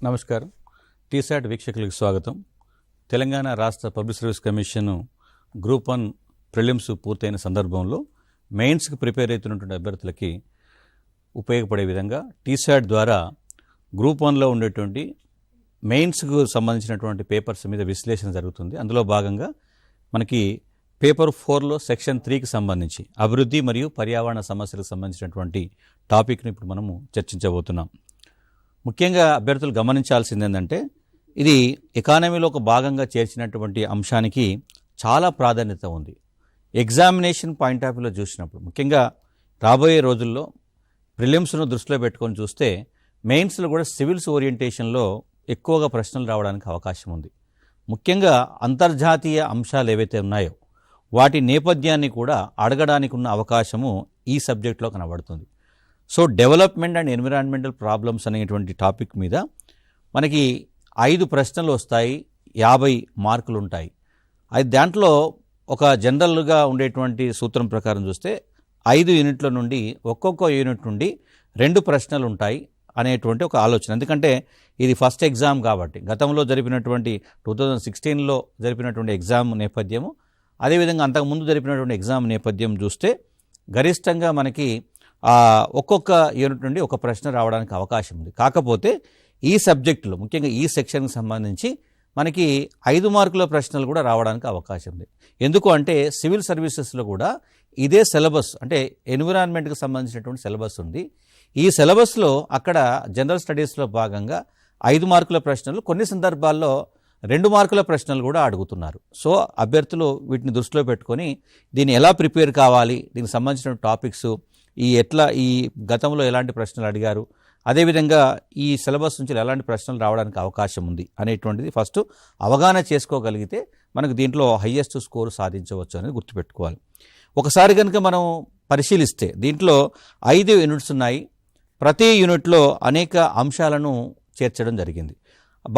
నమస్కారం. టీసాట్ వీక్షకులకు స్వాగతం. తెలంగాణ రాష్ట్ర public service commission group 1 prelims పూర్తయిన సందర్భంలో మెయిన్స్కి ప్రిపేర్ అవుతున్నటువంటి అభ్యర్థులకి ఉపయోగపడే విధంగా టీసాట్ ద్వారా గ్రూప్ 1లో ఉండేటువంటి మెయిన్స్కు సంబంధించినటువంటి పేపర్స్ మీద విశ్లేషణ జరుగుతుంది. అందులో భాగంగా మనకి పేపర్ 4లో సెక్షన్ 3కి సంబంధించి అభివృద్ధి మరియు పర్యావరణ సమస్యలకు సంబంధించినటువంటి టాపిక్ని ఇప్పుడు మనము చర్చించబోతున్నాం. ముఖ్యంగా అభ్యర్థులు గమనించాల్సింది ఏంటంటే, ఇది ఎకానమీలో ఒక భాగంగా చేర్చినటువంటి అంశానికి చాలా ప్రాధాన్యత ఉంది. ఎగ్జామినేషన్ పాయింట్ ఆఫ్ వ్యూలో చూసినప్పుడు, ముఖ్యంగా రాబోయే రోజుల్లో ప్రిలిమ్స్ను దృష్టిలో పెట్టుకొని చూస్తే మెయిన్స్లో కూడా సివిల్స్ ఓరియంటేషన్లో ఎక్కువగా ప్రశ్నలు రావడానికి అవకాశం ఉంది. ముఖ్యంగా అంతర్జాతీయ అంశాలు ఏవైతే ఉన్నాయో వాటి నేపథ్యాన్ని కూడా అడగడానికి ఉన్న అవకాశము ఈ సబ్జెక్ట్లో కనబడుతుంది. So development and environmental problems అనేటువంటి టాపిక్ మీద మనకి 5 ప్రశ్నలు వస్తాయి, 50 మార్కులు ఉంటాయి. అది దాంట్లో ఒక జనరల్గా ఉండేటువంటి సూత్రం ప్రకారం చూస్తే 5 యూనిట్ల నుండి ఒక్కొక్క యూనిట్ నుండి 2 ప్రశ్నలు ఉంటాయి అనేటువంటి ఒక ఆలోచన. ఎందుకంటే ఇది ఫస్ట్ ఎగ్జామ్ కాబట్టి గతంలో జరిపినటువంటి 2016లో జరిపినటువంటి ఎగ్జామ్ నేపథ్యము, అదేవిధంగా అంతకుముందు జరిపినటువంటి ఎగ్జామ్ నేపథ్యం చూస్తే గరిష్టంగా మనకి ఒక్కొక్క యూనిట్ నుండి ఒక ప్రశ్న రావడానికి అవకాశం ఉంది. కాకపోతే ఈ సబ్జెక్టులో ముఖ్యంగా ఈ సెక్షన్కి సంబంధించి మనకి 5 మార్కుల ప్రశ్నలు కూడా రావడానికి అవకాశం ఉంది. ఎందుకు అంటే సివిల్ సర్వీసెస్లో కూడా ఇదే సిలబస్, అంటే ఎన్విరాన్మెంట్కి సంబంధించినటువంటి సిలబస్ ఉంది. ఈ సిలబస్లో అక్కడ జనరల్ స్టడీస్లో భాగంగా 5 మార్కుల ప్రశ్నలు, కొన్ని సందర్భాల్లో 2 మార్కుల ప్రశ్నలు కూడా అడుగుతున్నారు. సో అభ్యర్థులు వీటిని దృష్టిలో పెట్టుకొని దీన్ని ఎలా ప్రిపేర్ కావాలి, దీనికి సంబంధించిన టాపిక్స్ ఈ గతంలో ఎలాంటి ప్రశ్నలు అడిగారు, అదేవిధంగా ఈ సిలబస్ నుంచి ఎలాంటి ప్రశ్నలు రావడానికి అవకాశం ఉంది అనేటువంటిది ఫస్ట్ అవగాహన చేసుకోగలిగితే మనకు దీంట్లో హయ్యెస్ట్ స్కోర్ సాధించవచ్చు అనేది గుర్తుపెట్టుకోవాలి. ఒకసారి కనుక మనం పరిశీలిస్తే దీంట్లో 5 యూనిట్స్ ఉన్నాయి. ప్రతి యూనిట్లో అనేక అంశాలను చేర్చడం జరిగింది.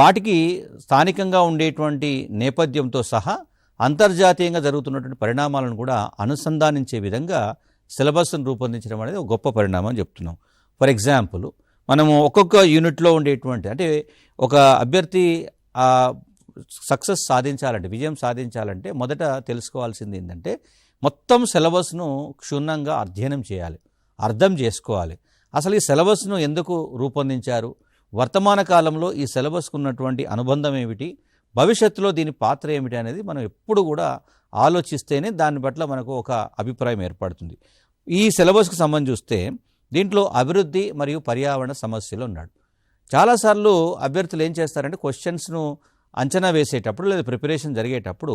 వాటికి స్థానికంగా ఉండేటువంటి నేపథ్యంతో సహా అంతర్జాతీయంగా జరుగుతున్నటువంటి పరిణామాలను కూడా అనుసంధానించే విధంగా సిలబస్ను రూపొందించడం అనేది ఒక గొప్ప పరిణామం అని చెప్తున్నాం. ఫర్ ఎగ్జాంపుల్, మనము ఒక్కొక్క యూనిట్లో ఉండేటువంటి, అంటే ఒక అభ్యర్థి సక్సెస్ సాధించాలంటే, విజయం సాధించాలంటే మొదట తెలుసుకోవాల్సింది ఏంటంటే మొత్తం సిలబస్ను క్షుణ్ణంగా అధ్యయనం చేయాలి, అర్థం చేసుకోవాలి. అసలు ఈ సిలబస్ను ఎందుకు రూపొందించారు, వర్తమాన కాలంలో ఈ సిలబస్కు ఉన్నటువంటి అనుబంధం ఏమిటి, భవిష్యత్తులో దీని పాత్ర ఏమిటి అనేది మనం ఎప్పుడు కూడా ఆలోచిస్తేనే దాని పట్ల మనకు ఒక అభిప్రాయం ఏర్పడుతుంది. ఈ సిలబస్కు సంబంధించి చూస్తే దీంట్లో అభివృద్ధి మరియు పర్యావరణ సమస్యలు ఉన్నాడు. చాలాసార్లు అభ్యర్థులు ఏం చేస్తారంటే క్వశ్చన్స్ను అంచనా వేసేటప్పుడు లేదా ప్రిపరేషన్ జరిగేటప్పుడు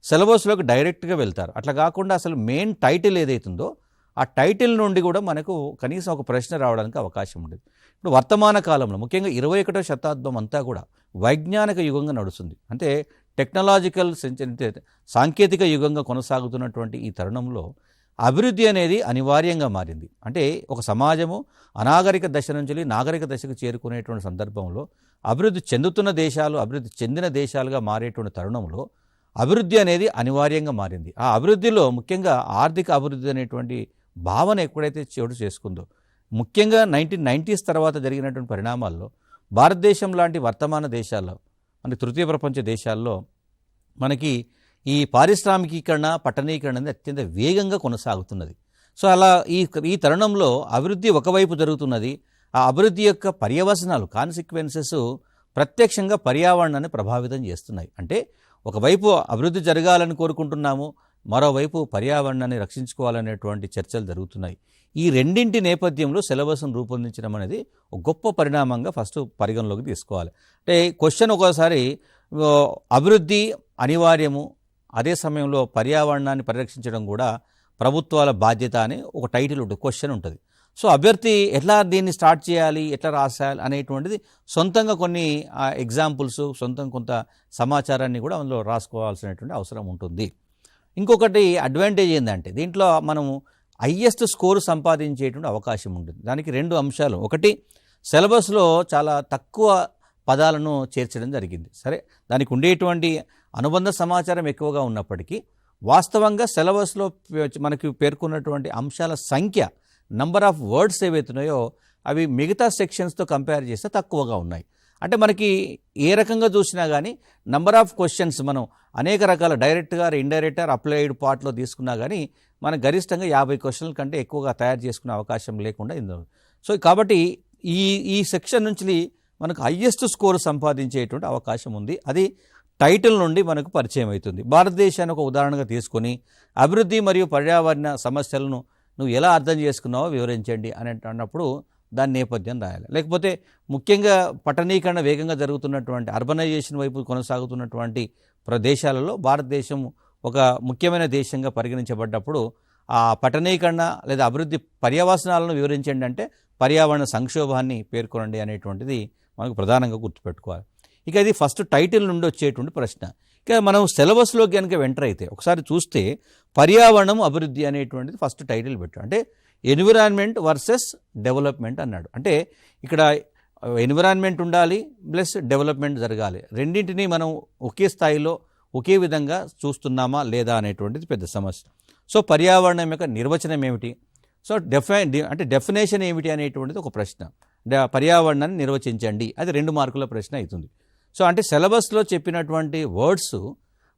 సిలబస్లోకి డైరెక్ట్గా వెళ్తారు. అట్లా కాకుండా అసలు మెయిన్ టైటిల్ ఏదైతుందో ఆ టైటిల్ నుండి కూడా మనకు కనీసం ఒక ప్రశ్న రావడానికి అవకాశం ఉండేది. ఇప్పుడు వర్తమాన కాలంలో ముఖ్యంగా 21వ శతాబ్దం అంతా కూడా వైజ్ఞానిక యుగంగా నడుస్తుంది. అంటే టెక్నాలజికల్ సాంకేతిక యుగంగా కొనసాగుతున్నటువంటి ఈ తరుణంలో అభివృద్ధి అనేది అనివార్యంగా మారింది. అంటే ఒక సమాజము అనాగరిక దశ నుంచి నాగరిక దశకు చేరుకునేటువంటి సందర్భంలో అభివృద్ధి చెందుతున్న దేశాలు అభివృద్ధి చెందిన దేశాలుగా మారేటువంటి తరుణంలో అభివృద్ధి అనేది అనివార్యంగా మారింది. ఆ అభివృద్ధిలో ముఖ్యంగా ఆర్థిక అభివృద్ధి అనేటువంటి భావన ఎప్పుడైతే చోటు చేసుకుందో, ముఖ్యంగా 1990s తర్వాత జరిగినటువంటి పరిణామాల్లో భారతదేశం లాంటి వర్తమాన దేశాల్లో, మనకి తృతీయ ప్రపంచ దేశాల్లో మనకి ఈ పారిశ్రామికీకరణ, పట్టణీకరణ అనేది అత్యంత వేగంగా కొనసాగుతున్నది. సో అలా ఈ తరుణంలో అభివృద్ధి ఒకవైపు జరుగుతున్నది. ఆ అభివృద్ధి యొక్క పర్యవసనాలు, కాన్సిక్వెన్సెస్ ప్రత్యక్షంగా పర్యావరణాన్ని ప్రభావితం చేస్తున్నాయి. అంటే ఒకవైపు అభివృద్ధి జరగాలని కోరుకుంటున్నాము, మరోవైపు పర్యావరణాన్ని రక్షించుకోవాలనేటువంటి చర్చలు జరుగుతున్నాయి. ఈ రెండింటి నేపథ్యంలో సిలబస్ను రూపొందించడం అనేది ఒక గొప్ప పరిణామంగా ఫస్ట్ పరిగణలోకి తీసుకోవాలి. అంటే క్వశ్చన్ ఒక్కోసారి అభివృద్ధి అనివార్యము, అదే సమయంలో పర్యావరణాన్ని పరిరక్షించడం కూడా ప్రభుత్వాల బాధ్యత అని ఒక టైటిల్ ఉంటుంది, క్వశ్చన్ ఉంటుంది. సో అభ్యర్థి ఎట్లా దీన్ని స్టార్ట్ చేయాలి, ఎట్లా రాసాలి అనేటువంటిది సొంతంగా కొన్ని ఎగ్జాంపుల్స్, సొంతంగా కొంత సమాచారాన్ని కూడా అందులో రాసుకోవాల్సినటువంటి అవసరం ఉంటుంది. ఇంకొకటి అడ్వాంటేజ్ ఏంటంటే దీంట్లో మనము హయ్యెస్ట్ స్కోరు సంపాదించేటువంటి అవకాశం ఉంటుంది. దానికి 2 అంశాలు. ఒకటి, సిలబస్లో చాలా తక్కువ పదాలను చేర్చడం జరిగింది. సరే, దానికి ఉండేటువంటి అనుబంధ సమాచారం ఎక్కువగా ఉన్నప్పటికీ వాస్తవంగా సిలబస్లో మనకి పేర్కొన్నటువంటి అంశాల సంఖ్య, నంబర్ ఆఫ్ వర్డ్స్ ఏవైతున్నాయో అవి మిగతా సెక్షన్స్తో కంపేర్ చేస్తే తక్కువగా ఉన్నాయి. అంటే మనకి ఏ రకంగా చూసినా కానీ నంబర్ ఆఫ్ క్వశ్చన్స్ మనం అనేక రకాల డైరెక్ట్గా ఇండైరెక్ట్ అప్లైడ్ పార్ట్లో తీసుకున్నా కానీ మనం గరిష్టంగా 50 క్వశ్చన్ల కంటే ఎక్కువగా తయారు చేసుకునే అవకాశం లేకుండా ఇందులో. సో కాబట్టి ఈ సెక్షన్ నుంచి మనకు హయ్యెస్ట్ స్కోర్ సంపాదించేటువంటి అవకాశం ఉంది. అది టైటిల్ నుండి మనకు పరిచయం అవుతుంది. భారతదేశాన్ని ఒక ఉదాహరణగా తీసుకొని అభివృద్ధి మరియు పర్యావరణ సమస్యలను నువ్వు ఎలా అర్థం చేసుకున్నావో వివరించండి అని అన్నప్పుడు దాని నేపథ్యం రాయాలి. లేకపోతే ముఖ్యంగా పట్టణీకరణ వేగంగా జరుగుతున్నటువంటి అర్బనైజేషన్ వైపు కొనసాగుతున్నటువంటి ప్రదేశాలలో భారతదేశం ఒక ముఖ్యమైన దేశంగా పరిగణించబడ్డప్పుడు ఆ పట్టణీకరణ లేదా అభివృద్ధి పర్యవసనాలను వివరించండి అంటే పర్యావరణ సంక్షోభాన్ని పేర్కొనండి అనేటువంటిది మనకు ప్రధానంగా గుర్తుపెట్టుకోవాలి. ఇక ఇది ఫస్ట్ టైటిల్ నుండి వచ్చేటువంటి ప్రశ్న. ఇక మనం సిలబస్లో కనుక ఎంటర్ అయితే ఒకసారి చూస్తే పర్యావరణం అభివృద్ధి అనేటువంటిది ఫస్ట్ టైటిల్ పెట్టాడు. అంటే ఎన్విరాన్మెంట్ వర్సెస్ డెవలప్మెంట్ అన్నాడు. అంటే ఇక్కడ ఎన్విరాన్మెంట్ ఉండాలి ప్లస్ డెవలప్మెంట్ జరగాలి. రెండింటినీ మనం ఒకే స్థాయిలో ఒకే విధంగా చూస్తున్నామా లేదా అనేటువంటిది పెద్ద సమస్య. సో పర్యావరణం యొక్క నిర్వచనం ఏమిటి, సో అంటే డెఫినేషన్ ఏమిటి అనేటువంటిది ఒక ప్రశ్న. పర్యావరణాన్ని నిర్వచించండి, అది 2 మార్కుల ప్రశ్న అవుతుంది. సో అంటే సిలబస్లో చెప్పినటువంటి వర్డ్స్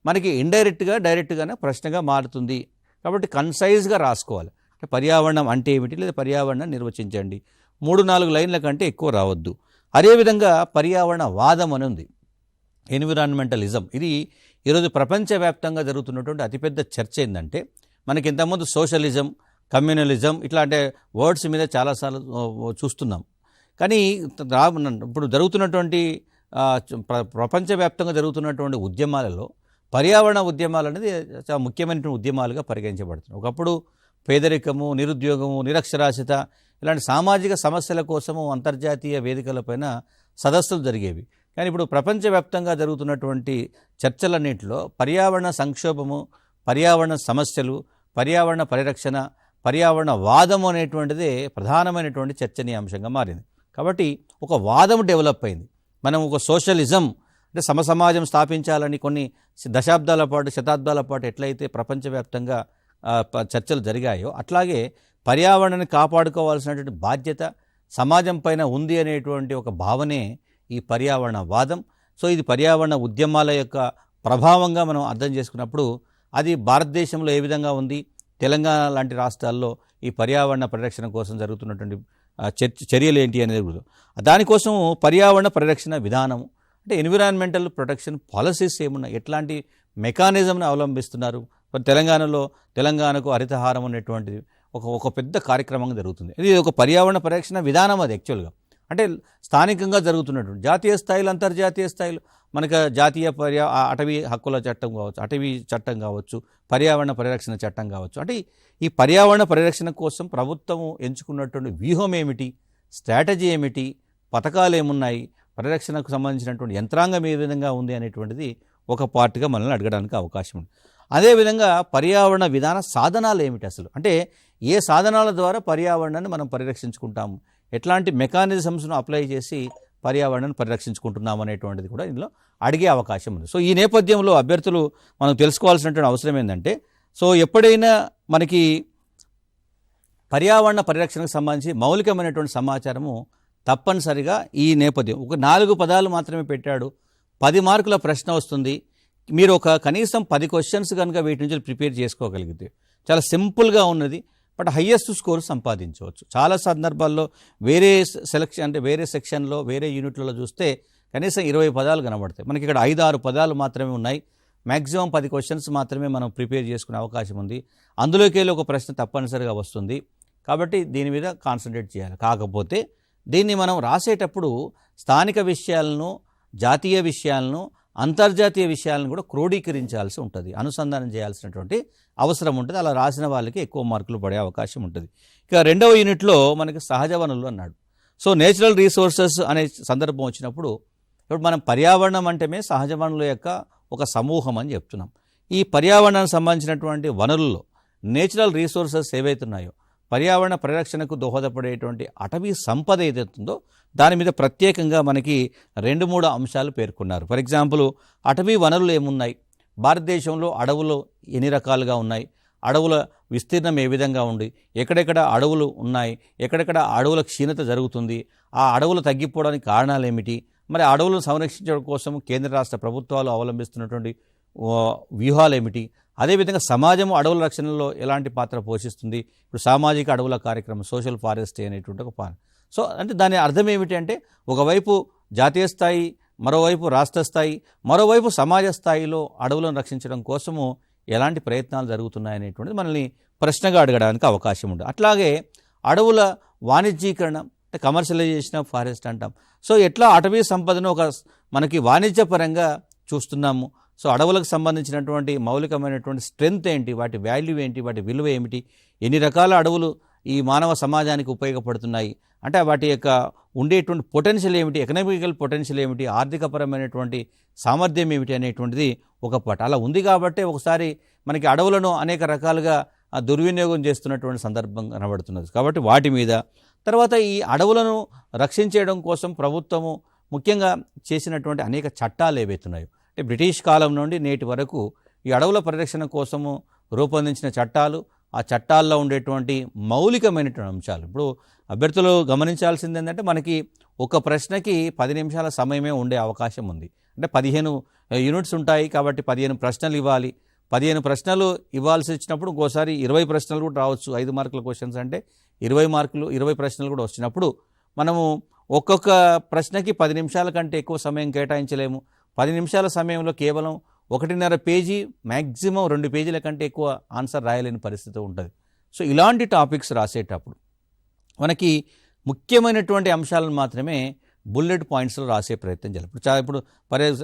మనకి ఇండైరెక్ట్గా డైరెక్ట్గానే ప్రశ్నగా మారుతుంది. కాబట్టి కన్సైజ్గా రాసుకోవాలి. అంటే పర్యావరణం అంటే ఏమిటి లేదా పర్యావరణాన్ని నిర్వచించండి. 3-4 లైన్ల కంటే ఎక్కువ రావద్దు. అదేవిధంగా పర్యావరణ వాదం అని ఉంది, ఎన్విరాన్మెంటలిజం. ఇది ఈరోజు ప్రపంచవ్యాప్తంగా జరుగుతున్నటువంటి అతిపెద్ద చర్చ ఏంటంటే మనకి ఇంతకుముందు సోషలిజం, కమ్యూనలిజం ఇట్లాంటి వర్డ్స్ మీద చాలాసార్లు చూస్తున్నాం. కానీ ఇప్పుడు జరుగుతున్నటువంటి ప్రపంచవ్యాప్తంగా జరుగుతున్నటువంటి ఉద్యమాలలో పర్యావరణ ఉద్యమాలు అనేది చాలా ముఖ్యమైనటువంటి ఉద్యమాలుగా పరిగణించబడుతున్నాయి. ఒకప్పుడు పేదరికము, నిరుద్యోగము, నిరక్షరాస్యత ఇలాంటి సామాజిక సమస్యల కోసము అంతర్జాతీయ వేదికలపైన సదస్సులు జరిగేవి. కానీ ఇప్పుడు ప్రపంచవ్యాప్తంగా జరుగుతున్నటువంటి చర్చలన్నింటిలో పర్యావరణ సంక్షోభము, పర్యావరణ సమస్యలు, పర్యావరణ పరిరక్షణ, పర్యావరణ వాదము అనేటువంటిదే ప్రధానమైనటువంటి చర్చనీయాంశంగా మారింది. కాబట్టి ఒక వాదం డెవలప్ అయింది. మనం ఒక సోషలిజం అంటే సమసమాజం స్థాపించాలని కొన్ని దశాబ్దాల పాటు, శతాబ్దాల పాటు ఎట్లయితే ప్రపంచవ్యాప్తంగా చర్చలు జరిగాయో అట్లాగే పర్యావరణాన్ని కాపాడుకోవాల్సినటువంటి బాధ్యత సమాజం పైన ఉంది అనేటువంటి ఒక భావనే ఈ పర్యావరణ వాదం. సో ఇది పర్యావరణ ఉద్యమాల యొక్క ప్రభావంగా మనం అర్థం చేసుకున్నప్పుడు అది భారతదేశంలో ఏ విధంగా ఉంది, తెలంగాణ లాంటి రాష్ట్రాల్లో ఈ పర్యావరణ పరిరక్షణ కోసం జరుగుతున్నటువంటి చర్యలు ఏంటి అనేది, దానికోసం పర్యావరణ పరిరక్షణ విధానం అంటే ఎన్విరాన్మెంటల్ ప్రొటెక్షన్ పాలసీస్ ఏమున్నాయి, ఎట్లాంటి మెకానిజంను అవలంబిస్తున్నారు. తెలంగాణకు హరితహారం అనేటువంటిది ఒక పెద్ద కార్యక్రమంగా జరుగుతుంది. ఇది ఒక పర్యావరణ పరిరక్షణ విధానం. అది యాక్చువల్గా అంటే స్థానికంగా జరుగుతున్నటువంటి జాతీయ స్థాయిలో, అంతర్జాతీయ స్థాయిలో మనకు జాతీయ అటవీ హక్కుల చట్టం కావచ్చు, అటవీ చట్టం కావచ్చు, పర్యావరణ పరిరక్షణ చట్టం కావచ్చు. అంటే ఈ పర్యావరణ పరిరక్షణ కోసం ప్రభుత్వం ఎంచుకున్నటువంటి వ్యూహం ఏమిటి, స్ట్రాటజీ ఏమిటి, పథకాలు ఏమున్నాయి, పరిరక్షణకు సంబంధించినటువంటి యంత్రాంగం ఏ విధంగా ఉంది అనేటువంటిది ఒక పార్ట్గా మనల్ని అడగడానికి అవకాశం ఉంది. అదేవిధంగా పర్యావరణ విధాన సాధనాలు ఏమిటి, అసలు అంటే ఏ సాధనాల ద్వారా పర్యావరణాన్ని మనం పరిరక్షించుకుంటాము, ఎట్లాంటి మెకానిజమ్స్ను అప్లై చేసి పర్యావరణాన్ని పరిరక్షించుకుంటున్నాం అనేటువంటిది కూడా ఇందులో అడిగే అవకాశం ఉంది. సో ఈ నేపథ్యంలో అభ్యర్థులు మనం తెలుసుకోవాల్సినటువంటి అవసరం ఏంటంటే, సో ఎప్పుడైనా మనకి పర్యావరణ పరిరక్షణకు సంబంధించి మౌలికమైనటువంటి సమాచారము తప్పనిసరిగా ఈ నేపథ్యం ఒక 4 పదాలు మాత్రమే పెట్టాడు, 10 మార్కుల ప్రశ్న వస్తుంది. మీరు ఒక కనీసం 10 క్వశ్చన్స్ కనుక వీటి నుంచి ప్రిపేర్ చేసుకోగలిగితే చాలా సింపుల్గా ఉన్నది, బట్ హయ్యెస్ట్ స్కోర్ సంపాదించవచ్చు. చాలా సందర్భాల్లో వేరే సెలక్షన్ అంటే వేరే సెక్షన్లో వేరే యూనిట్లలో చూస్తే కనీసం 20 పదాలు కనబడతాయి. మనకి ఇక్కడ 5-6 పదాలు మాత్రమే ఉన్నాయి. మ్యాక్సిమం 10 క్వశ్చన్స్ మాత్రమే మనం ప్రిపేర్ చేసుకునే అవకాశం ఉంది. అందులోకి వెళ్ళి ఒక ప్రశ్న తప్పనిసరిగా వస్తుంది. కాబట్టి దీని మీద కాన్సన్ట్రేట్ చేయాలి. కాకపోతే దీన్ని మనం రాసేటప్పుడు స్థానిక విషయాలను, జాతీయ విషయాలను, అంతర్జాతీయ విషయాలను కూడా క్రోడీకరించాల్సి ఉంటుంది, అనుసంధానం చేయాల్సినటువంటి అవసరం ఉంటుంది. అలా రాసిన వాళ్ళకి ఎక్కువ మార్కులు పడే అవకాశం ఉంటుంది. ఇక 2వ యూనిట్లో మనకి సహజ వనరులు అన్నాడు. సో నేచురల్ రీసోర్సెస్ అనే సందర్భం వచ్చినప్పుడు ఇప్పుడు మనం పర్యావరణం అంటేనే సహజ వనరుల యొక్క ఒక సమూహం అని చెప్తున్నాం. ఈ పర్యావరణానికి సంబంధించినటువంటి వనరుల్లో నేచురల్ రీసోర్సెస్ ఏవైతున్నాయో, పర్యావరణ పరిరక్షణకు దోహదపడేటువంటి అటవీ సంపద ఏదైతుందో దాని మీద ప్రత్యేకంగా మనకి 2-3 అంశాలు పేర్కొన్నారు. ఫర్ ఎగ్జాంపుల్ అటవీ వనరులు ఏమున్నాయి, భారతదేశంలో అడవులు ఎన్ని రకాలుగా ఉన్నాయి, అడవుల విస్తీర్ణం ఏ విధంగా ఉంది, ఎక్కడెక్కడ అడవులు ఉన్నాయి, ఎక్కడెక్కడ అడవుల క్షీణత జరుగుతుంది, ఆ అడవులు తగ్గిపోవడానికి కారణాలు ఏమిటి, మరి అడవులను సంరక్షించడం కోసం కేంద్ర రాష్ట్ర ప్రభుత్వాలు అవలంబిస్తున్నటువంటి వ్యూహాలు ఏమిటి, అదేవిధంగా సమాజం అడవుల రక్షణలో ఎలాంటి పాత్ర పోషిస్తుంది. ఇప్పుడు సామాజిక అడవుల కార్యక్రమం సోషల్ ఫారెస్ట్రీ అనేటువంటి ఒక సో అంటే దాని అర్థం ఏమిటి అంటే ఒకవైపు జాతీయ స్థాయి, మరోవైపు రాష్ట్ర స్థాయి, మరోవైపు సమాజ స్థాయిలో అడవులను రక్షించడం కోసము ఎలాంటి ప్రయత్నాలు జరుగుతున్నాయనేటువంటిది మనల్ని ప్రశ్నగా అడగడానికి అవకాశం ఉంటుంది. అట్లాగే అడవుల వాణిజ్యీకరణ అంటే కమర్షియలైజేషన్ ఆఫ్ ఫారెస్ట్ అంటాం. సో ఎట్లా అటవీ సంపదను ఒక మనకి వాణిజ్యపరంగా చూస్తున్నాము. సో అడవులకు సంబంధించినటువంటి మౌలికమైనటువంటి స్ట్రెంగ్త్ ఏంటి, వాటి వాల్యూ ఏంటి, వాటి విలువ ఏమిటి, ఎన్ని రకాల అడవులు ఈ మానవ సమాజానికి ఉపయోగపడుతున్నాయి, అంటే వాటి యొక్క ఉండేటువంటి పొటెన్షియల్ ఏమిటి, ఎకనామికల్ పొటెన్షియల్ ఏమిటి, ఆర్థికపరమైనటువంటి సామర్థ్యం ఏమిటి అనేటువంటిది ఒక పాట అలా ఉంది. కాబట్టి ఒకసారి మనకి అడవులను అనేక రకాలుగా దుర్వినియోగం చేస్తున్నటువంటి సందర్భం కనబడుతున్నది. కాబట్టి వాటి మీద తర్వాత ఈ అడవులను రక్షించడం కోసం ప్రభుత్వము ముఖ్యంగా చేసినటువంటి అనేక చట్టాలు ఏవైతున్నాయో, అంటే బ్రిటిష్ కాలం నుండి నేటి వరకు ఈ అడవుల పరిరక్షణ కోసము రూపొందించిన చట్టాలు, ఆ చట్టాల్లో ఉండేటువంటి మౌలికమైనటువంటి అంశాలు. ఇప్పుడు అభ్యర్థులు గమనించాల్సింది ఏంటంటే మనకి ఒక ప్రశ్నకి 10 నిమిషాల సమయమే ఉండే అవకాశం ఉంది. అంటే 15 యూనిట్స్ ఉంటాయి కాబట్టి 15 ప్రశ్నలు ఇవ్వాలి. 15 ప్రశ్నలు ఇవ్వాల్సి వచ్చినప్పుడు ఇంకోసారి 20 ప్రశ్నలు కూడా రావచ్చు. 5 మార్కుల క్వశ్చన్స్ అంటే 20 మార్కులు 20 ప్రశ్నలు కూడా వచ్చినప్పుడు మనము ఒక్కొక్క ప్రశ్నకి 10 నిమిషాల కంటే ఎక్కువ సమయం కేటాయించలేము. 10 నిమిషాల సమయంలో కేవలం 1.5 పేజీ, మ్యాక్సిమం 2 పేజీల కంటే ఎక్కువ ఆన్సర్ రాయలేని పరిస్థితి ఉంటుంది. సో ఇలాంటి టాపిక్స్ రాసేటప్పుడు మనకి ముఖ్యమైనటువంటి అంశాలను మాత్రమే బుల్లెట్ పాయింట్స్లో రాసే ప్రయత్నం చేయాలి. ఇప్పుడు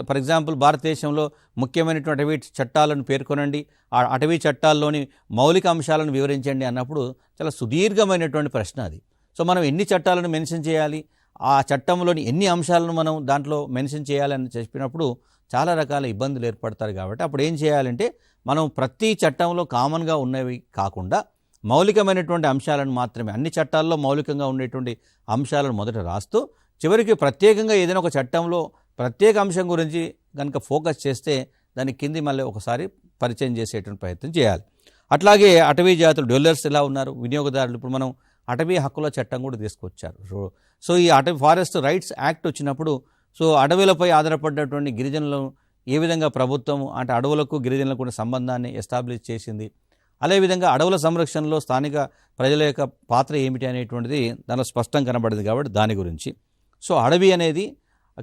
ఫర్ ఎగ్జాంపుల్ భారతదేశంలో ముఖ్యమైనటువంటి అటవీ చట్టాలను పేర్కొనండి, ఆ అటవీ చట్టాల్లోని మౌలిక అంశాలను వివరించండి అన్నప్పుడు చాలా సుదీర్ఘమైనటువంటి ప్రశ్న అది. సో మనం ఎన్ని చట్టాలను మెన్షన్ చేయాలి, ఆ చట్టంలోని ఎన్ని అంశాలను మనం దాంట్లో మెన్షన్ చేయాలని చెప్పినప్పుడు చాలా రకాల ఇబ్బందులు ఏర్పడతారు. కాబట్టి అప్పుడు ఏం చేయాలంటే మనం ప్రతి చట్టంలో కామన్గా ఉన్నవి కాకుండా మౌలికమైనటువంటి అంశాలను మాత్రమే, అన్ని చట్టాల్లో మౌలికంగా ఉండేటువంటి అంశాలను మొదట రాస్తూ చివరికి ప్రత్యేకంగా ఏదైనా ఒక చట్టంలో ప్రత్యేక అంశం గురించి కనుక ఫోకస్ చేస్తే దాని కింది మళ్ళీ ఒకసారి పరిచయం చేసేటువంటి ప్రయత్నం చేయాలి. అట్లాగే అటవీ జాతులు డ్వెల్లర్స్ ఎలా ఉన్నారు, వినియోగదారులు, ఇప్పుడు మనం అటవీ హక్కుల చట్టం కూడా తీసుకొచ్చారు. సో ఈ అటవీ ఫారెస్ట్ రైట్స్ యాక్ట్ వచ్చినప్పుడు సో అడవులపై ఆధారపడినటువంటి గిరిజనులను ఏ విధంగా ప్రభుత్వం అంటే అడవులకు గిరిజనులకు కూడా సంబంధాన్ని ఎస్టాబ్లిష్ చేసింది, అదేవిధంగా అడవుల సంరక్షణలో స్థానిక ప్రజల యొక్క పాత్ర ఏమిటి అనేటువంటిది దానిలో స్పష్టం కనబడింది. కాబట్టి దాని గురించి సో అడవి అనేది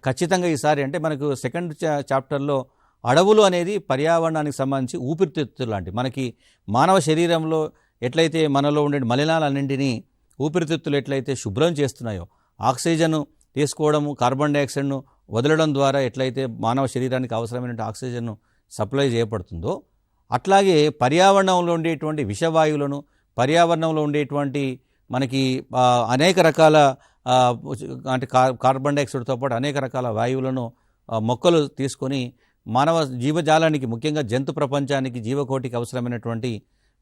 ఖచ్చితంగా ఈసారి అంటే మనకు సెకండ్ చాప్టర్లో అడవులు అనేది పర్యావరణానికి సంబంధించి ఊపిరితిత్తులు లాంటి, మనకి మానవ శరీరంలో ఎట్లయితే మనలో ఉండే మలినాలన్నింటినీ ఊపిరితిత్తులు ఎట్లయితే శుభ్రం చేస్తున్నాయో, ఆక్సిజన్ తీసుకోవడము, కార్బన్ డైఆక్సైడ్ను వదలడం ద్వారా ఎట్లయితే మానవ శరీరానికి అవసరమైన ఆక్సిజన్ను సప్లై చేయబడుతుందో, అట్లాగే పర్యావరణంలో ఉండేటువంటి విషవాయువులను, పర్యావరణంలో ఉండేటువంటి మనకి అనేక రకాల అంటే కార్బన్ డైఆక్సైడ్తో పాటు అనేక రకాల వాయువులను మొక్కలు తీసుకొని మానవ జీవజాలానికి ముఖ్యంగా జంతు ప్రపంచానికి జీవకోటికి అవసరమైనటువంటి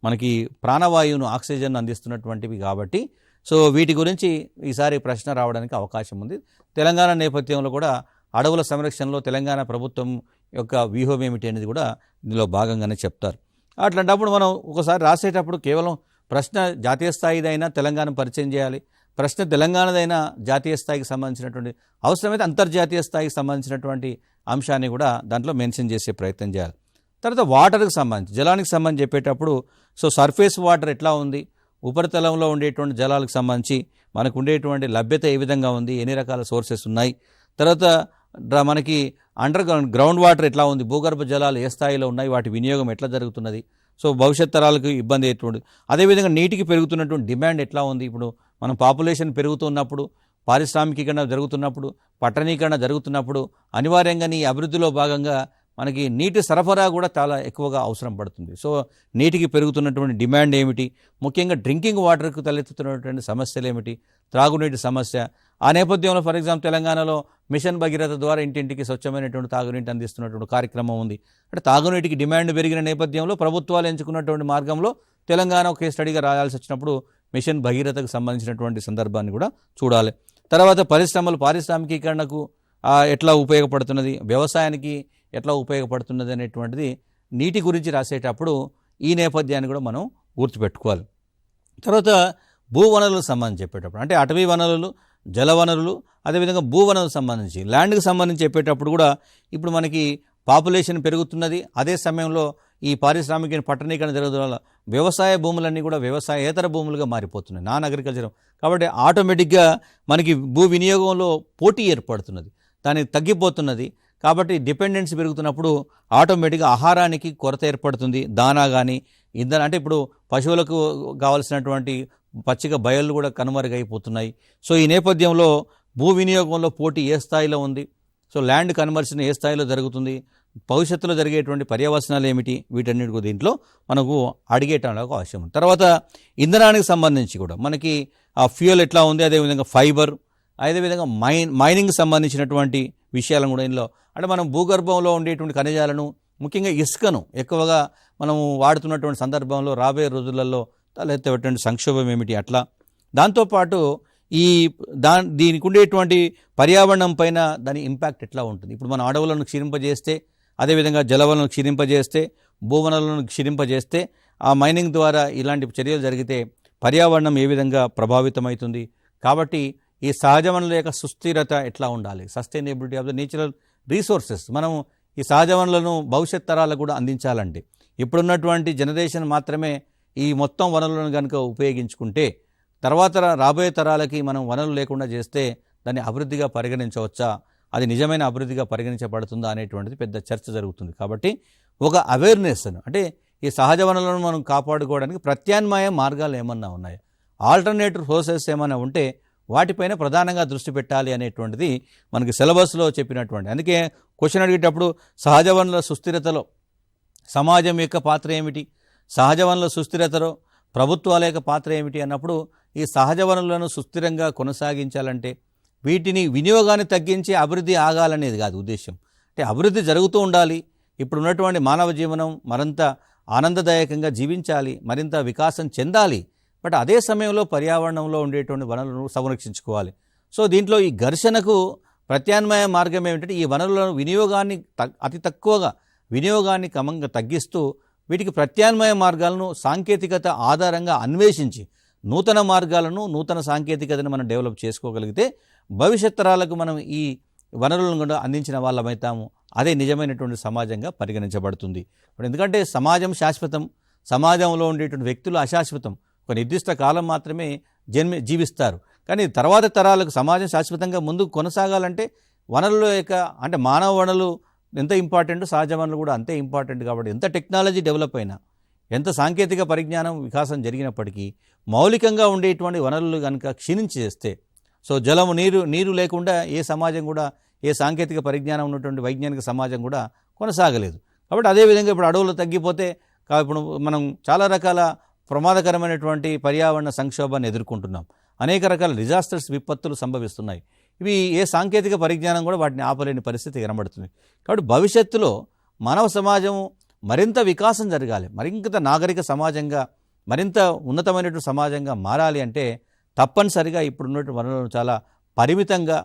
మనకి ప్రాణవాయువును ఆక్సిజన్ అందిస్తున్నటువంటివి. కాబట్టి సో వీటి గురించి ఈసారి ప్రశ్న రావడానికి అవకాశం ఉంది. తెలంగాణ నేపథ్యంలో కూడా అడవుల సంరక్షణలో తెలంగాణ ప్రభుత్వం యొక్క వ్యూహం ఏమిటి అనేది కూడా ఇందులో భాగంగానే చెప్తారు. అట్లాంటప్పుడు మనం ఒకసారి రాసేటప్పుడు కేవలం ప్రశ్న జాతీయ స్థాయిదైనా తెలంగాణ పరిచయం చేయాలి, ప్రశ్న తెలంగాణదైనా జాతీయ స్థాయికి సంబంధించినటువంటి అవసరమైతే అంతర్జాతీయ స్థాయికి సంబంధించినటువంటి అంశాన్ని కూడా దాంట్లో మెన్షన్ చేసే ప్రయత్నం చేయాలి. తర్వాత వాటర్కి సంబంధించి జలానికి సంబంధించి చెప్పేటప్పుడు సో సర్ఫేస్ వాటర్ ఎట్లా ఉంది, ఉపరితలంలో ఉండేటువంటి జలాలకు సంబంధించి మనకు ఉండేటువంటి లభ్యత ఏ విధంగా ఉంది, ఎన్ని రకాల సోర్సెస్ ఉన్నాయి, తర్వాత మనకి అండర్ గ్రౌండ్ వాటర్ ఎట్లా ఉంది, భూగర్భ జలాలు ఏ స్థాయిలో ఉన్నాయి, వాటి వినియోగం ఎట్లా జరుగుతున్నది, సో భవిష్యత్ తరాలకు ఇబ్బంది ఎటువంటి, అదేవిధంగా నీటికి పెరుగుతున్నటువంటి డిమాండ్ ఎట్లా ఉంది. ఇప్పుడు మనం పాపులేషన్ పెరుగుతున్నప్పుడు, పారిశ్రామికీకరణ జరుగుతున్నప్పుడు, పట్టణీకరణ జరుగుతున్నప్పుడు అనివార్యంగా ఈ అభివృద్ధిలో భాగంగా మనకి నీటి సరఫరా కూడా చాలా ఎక్కువగా అవసరం పడుతుంది. సో నీటికి పెరుగుతున్నటువంటి డిమాండ్ ఏమిటి, ముఖ్యంగా డ్రింకింగ్ వాటర్కు తలెత్తుతున్నటువంటి సమస్యలు ఏమిటి, త్రాగునీటి సమస్య. ఆ నేపథ్యంలో ఫర్ ఎగ్జాంపుల్ తెలంగాణలో మిషన్ భగీరథ ద్వారా ఇంటింటికి స్వచ్ఛమైనటువంటి తాగునీటి అందిస్తున్నటువంటి కార్యక్రమం ఉంది. అంటే తాగునీటికి డిమాండ్ పెరిగిన నేపథ్యంలో ప్రభుత్వాలు ఎంచుకున్నటువంటి మార్గంలో తెలంగాణ ఒక స్టడీగా రాయాల్సి వచ్చినప్పుడు మిషన్ భగీరథకు సంబంధించినటువంటి సందర్భాన్ని కూడా చూడాలి. తర్వాత పరిశ్రమలు పారిశ్రామికీకరణకు ఎట్లా ఉపయోగపడుతున్నది, వ్యవసాయానికి ఎట్లా ఉపయోగపడుతున్నది అనేటువంటిది నీటి గురించి రాసేటప్పుడు ఈ నేపథ్యాన్ని కూడా మనం గుర్తుపెట్టుకోవాలి. తర్వాత భూవనరులకు సంబంధించి చెప్పేటప్పుడు అంటే అటవీ వనరులు జలవనరులు, అదేవిధంగా భూవనరులకు సంబంధించి. ల్యాండ్కి సంబంధించి చెప్పేటప్పుడు కూడా ఇప్పుడు మనకి పాపులేషన్ పెరుగుతున్నది, అదే సమయంలో ఈ పారిశ్రామిక పట్టణీకరణ జరగడం వల్ల వ్యవసాయ భూములన్నీ కూడా వ్యవసాయేతర భూములుగా మారిపోతున్నాయి, నాన్ అగ్రికల్చర్. కాబట్టి ఆటోమేటిక్గా మనకి భూ వినియోగంలో పోటీ ఏర్పడుతున్నది, దానికి తగ్గిపోతున్నది. కాబట్టి డిపెండెన్స్ పెరుగుతున్నప్పుడు ఆటోమేటిక్గా ఆహారానికి కొరత ఏర్పడుతుంది. దానా కానీ ఇంధనం, అంటే ఇప్పుడు పశువులకు కావాల్సినటువంటి పచ్చిక బయళ్ళు కూడా కనుమరుగైపోతున్నాయి. సో ఈ నేపథ్యంలో భూ వినియోగంలో పోటీ ఏ స్థాయిలో ఉంది, సో ల్యాండ్ కన్వర్షన్ ఏ స్థాయిలో జరుగుతుంది, భవిష్యత్తులో జరిగేటువంటి పర్యవసనాలు ఏమిటి, వీటన్నిటి దీంట్లో మనకు అడిగేటానికి అవకాశం ఉంది. తర్వాత ఇంధనానికి సంబంధించి కూడా మనకి ఆ ఫ్యూయల్ ఎట్లా ఉంది, అదేవిధంగా ఫైబర్, అదేవిధంగా మైనింగ్ సంబంధించినటువంటి విషయాలను కూడా ఇందులో, అంటే మనం భూగర్భంలో ఉండేటువంటి ఖనిజాలను, ముఖ్యంగా ఇసుకను ఎక్కువగా మనము వాడుతున్నటువంటి సందర్భంలో రాబోయే రోజులలో తలెత్తేటువంటి సంక్షోభం ఏమిటి, అట్లా దాంతోపాటు దీనికి ఉండేటువంటి పర్యావరణం పైన దాని ఇంపాక్ట్ ఎట్లా ఉంటుంది. ఇప్పుడు మనం అడవులను క్షీణింపజేస్తే, అదేవిధంగా జలవనరులను క్షీణింపజేస్తే, భూవనరులను క్షీణింపజేస్తే, ఆ మైనింగ్ ద్వారా ఇలాంటి చర్యలు జరిగితే పర్యావరణం ఏ విధంగా ప్రభావితమవుతుంది. కాబట్టి ఈ సహజ వనరుల యొక్క సుస్థిరత ఎట్లా ఉండాలి, sustainability of the natural resources, మనం ఈ సహజ వనరులను భవిష్యత్ తరాలకు కూడా అందించాలంటే ఇప్పుడున్నటువంటి జనరేషన్ మాత్రమే ఈ మొత్తం వనరులను కనుక ఉపయోగించుకుంటే తర్వాత రాబోయే తరాలకి మనం వనరులు లేకుండా చేస్తే దాన్ని అభివృద్ధిగా పరిగణించవచ్చా, అది నిజమైన అభివృద్ధిగా పరిగణించబడుతుందా అనేటువంటిది పెద్ద చర్చ జరుగుతుంది. కాబట్టి ఒక అవేర్నెస్, అంటే ఈ సహజ వనరులను మనం కాపాడుకోవడానికి ప్రత్యామ్నాయ మార్గాలు ఏమన్నా ఉన్నాయా, ఆల్టర్నేటివ్ సోర్సెస్ ఏమైనా ఉంటే వాటిపైన ప్రధానంగా దృష్టి పెట్టాలి అనేటువంటిది మనకి సిలబస్లో చెప్పినటువంటి. అందుకే క్వశ్చన్ అడిగేటప్పుడు సహజ వనరుల సుస్థిరతలో సమాజం యొక్క పాత్ర ఏమిటి, సహజ వనరుల సుస్థిరతలో ప్రభుత్వాల యొక్క పాత్ర ఏమిటి అన్నప్పుడు, ఈ సహజ వనరులను సుస్థిరంగా కొనసాగించాలంటే వీటిని వినియోగాన్ని తగ్గించి అభివృద్ధి ఆగాలనేది కాదు ఉద్దేశం. అంటే అభివృద్ధి జరుగుతూ ఉండాలి, ఇప్పుడు ఉన్నటువంటి మానవ జీవనం మరింత ఆనందదాయకంగా జీవించాలి, మరింత వికాసం చెందాలి. బట్ అదే సమయంలో పర్యావరణంలో ఉండేటువంటి వనరులను సంరక్షించుకోవాలి. సో దీంట్లో ఈ ఘర్షణకు ప్రత్యామ్నాయ మార్గం ఏమిటంటే ఈ వనరులను వినియోగాన్ని అతి తక్కువగా వినియోగాన్ని క్రమంగా తగ్గిస్తూ వీటికి ప్రత్యామ్నాయ మార్గాలను సాంకేతికత ఆధారంగా అన్వేషించి నూతన మార్గాలను, నూతన సాంకేతికతను మనం డెవలప్ చేసుకోగలిగితే భవిష్యత్ తరాలకు మనం ఈ వనరులను కూడా అందించిన వాళ్ళమవుతాము. అదే నిజమైనటువంటి సమాజంగా పరిగణించబడుతుంది. ఎందుకంటే సమాజం శాశ్వతం, సమాజంలో ఉండేటువంటి వ్యక్తులు అశాశ్వతం, ఒక నిర్దిష్ట కాలం మాత్రమే జీవిస్తారు. కానీ తర్వాత తరాలకు సమాజం శాశ్వతంగా ముందుకు కొనసాగాలంటే వనరుల యొక్క, అంటే మానవ వనరులు ఎంత ఇంపార్టెంట్, సహజ వనరులు కూడా అంతే ఇంపార్టెంట్. కాబట్టి ఎంత టెక్నాలజీ డెవలప్ అయినా, ఎంత సాంకేతిక పరిజ్ఞానం వికాసం జరిగినప్పటికీ మౌలికంగా ఉండేటువంటి వనరులు కనుక క్షీణించి చేస్తే, సో జలము, నీరు లేకుండా ఏ సమాజం కూడా, ఏ సాంకేతిక పరిజ్ఞానం ఉన్నటువంటి వైజ్ఞానిక సమాజం కూడా కొనసాగలేదు. కాబట్టి అదేవిధంగా ఇప్పుడు అడవులు తగ్గిపోతే ఇప్పుడు మనం చాలా రకాల ప్రమాదకరమైనటువంటి పర్యావరణ సంక్షోభాన్ని ఎదుర్కొంటున్నాం, అనేక రకాల డిజాస్టర్స్, విపత్తులు సంభవిస్తున్నాయి. ఇవి ఏ సాంకేతిక పరిజ్ఞానం కూడా వాటిని ఆపలేని పరిస్థితి కనబడుతుంది. కాబట్టి భవిష్యత్తులో మానవ సమాజం మరింత వికాసం జరగాలి, మరింత నాగరిక సమాజంగా, మరింత ఉన్నతమైనటువంటి సమాజంగా మారాలి అంటే తప్పనిసరిగా ఇప్పుడున్నటువంటి వనరులను చాలా పరిమితంగా,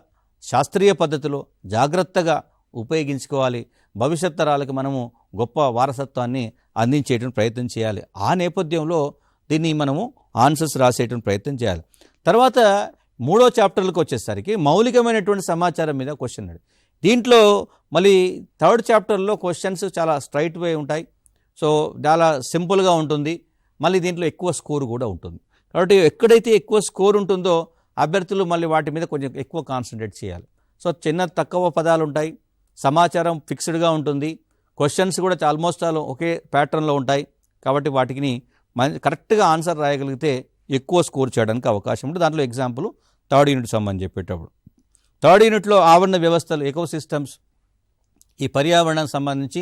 శాస్త్రీయ పద్ధతిలో జాగ్రత్తగా ఉపయోగించుకోవాలి. భవిష్యత్ తరాలకు మనము గొప్ప వారసత్వాన్ని అందించేటువంటి ప్రయత్నం చేయాలి. ఆ నేపథ్యంలో దీన్ని మనము ఆన్సర్స్ రాసేటువంటి ప్రయత్నం చేయాలి. తర్వాత 3వ చాప్టర్లకు వచ్చేసరికి మౌలికమైనటువంటి సమాచారం మీద క్వశ్చన్ అడి. దీంట్లో మళ్ళీ 3rd చాప్టర్లో క్వశ్చన్స్ చాలా స్ట్రైట్ వే ఉంటాయి, సో చాలా సింపుల్గా ఉంటుంది. మళ్ళీ దీంట్లో ఎక్కువ స్కోర్ కూడా ఉంటుంది. కాబట్టి ఎక్కడైతే ఎక్కువ స్కోర్ ఉంటుందో అభ్యర్థులు మళ్ళీ వాటి మీద కొంచెం ఎక్కువ కాన్సన్ట్రేట్ చేయాలి. సో తక్కువ పదాలు ఉంటాయి, సమాచారం ఫిక్స్డ్గా ఉంటుంది, క్వశ్చన్స్ కూడా ఆల్మోస్ట్ ఒకే ప్యాటర్న్లో ఉంటాయి. కాబట్టి వాటికి కరెక్ట్గా ఆన్సర్ రాయగలిగితే ఎక్కువ స్కోర్ చేయడానికి అవకాశం ఉంటుంది. దాంట్లో ఎగ్జాంపుల్ 3rd యూనిట్ సంబంధించి చెప్పేటప్పుడు 3rd యూనిట్లో ఆవరణ వ్యవస్థలు, ఎకోసిస్టమ్స్, ఈ పర్యావరణానికి సంబంధించి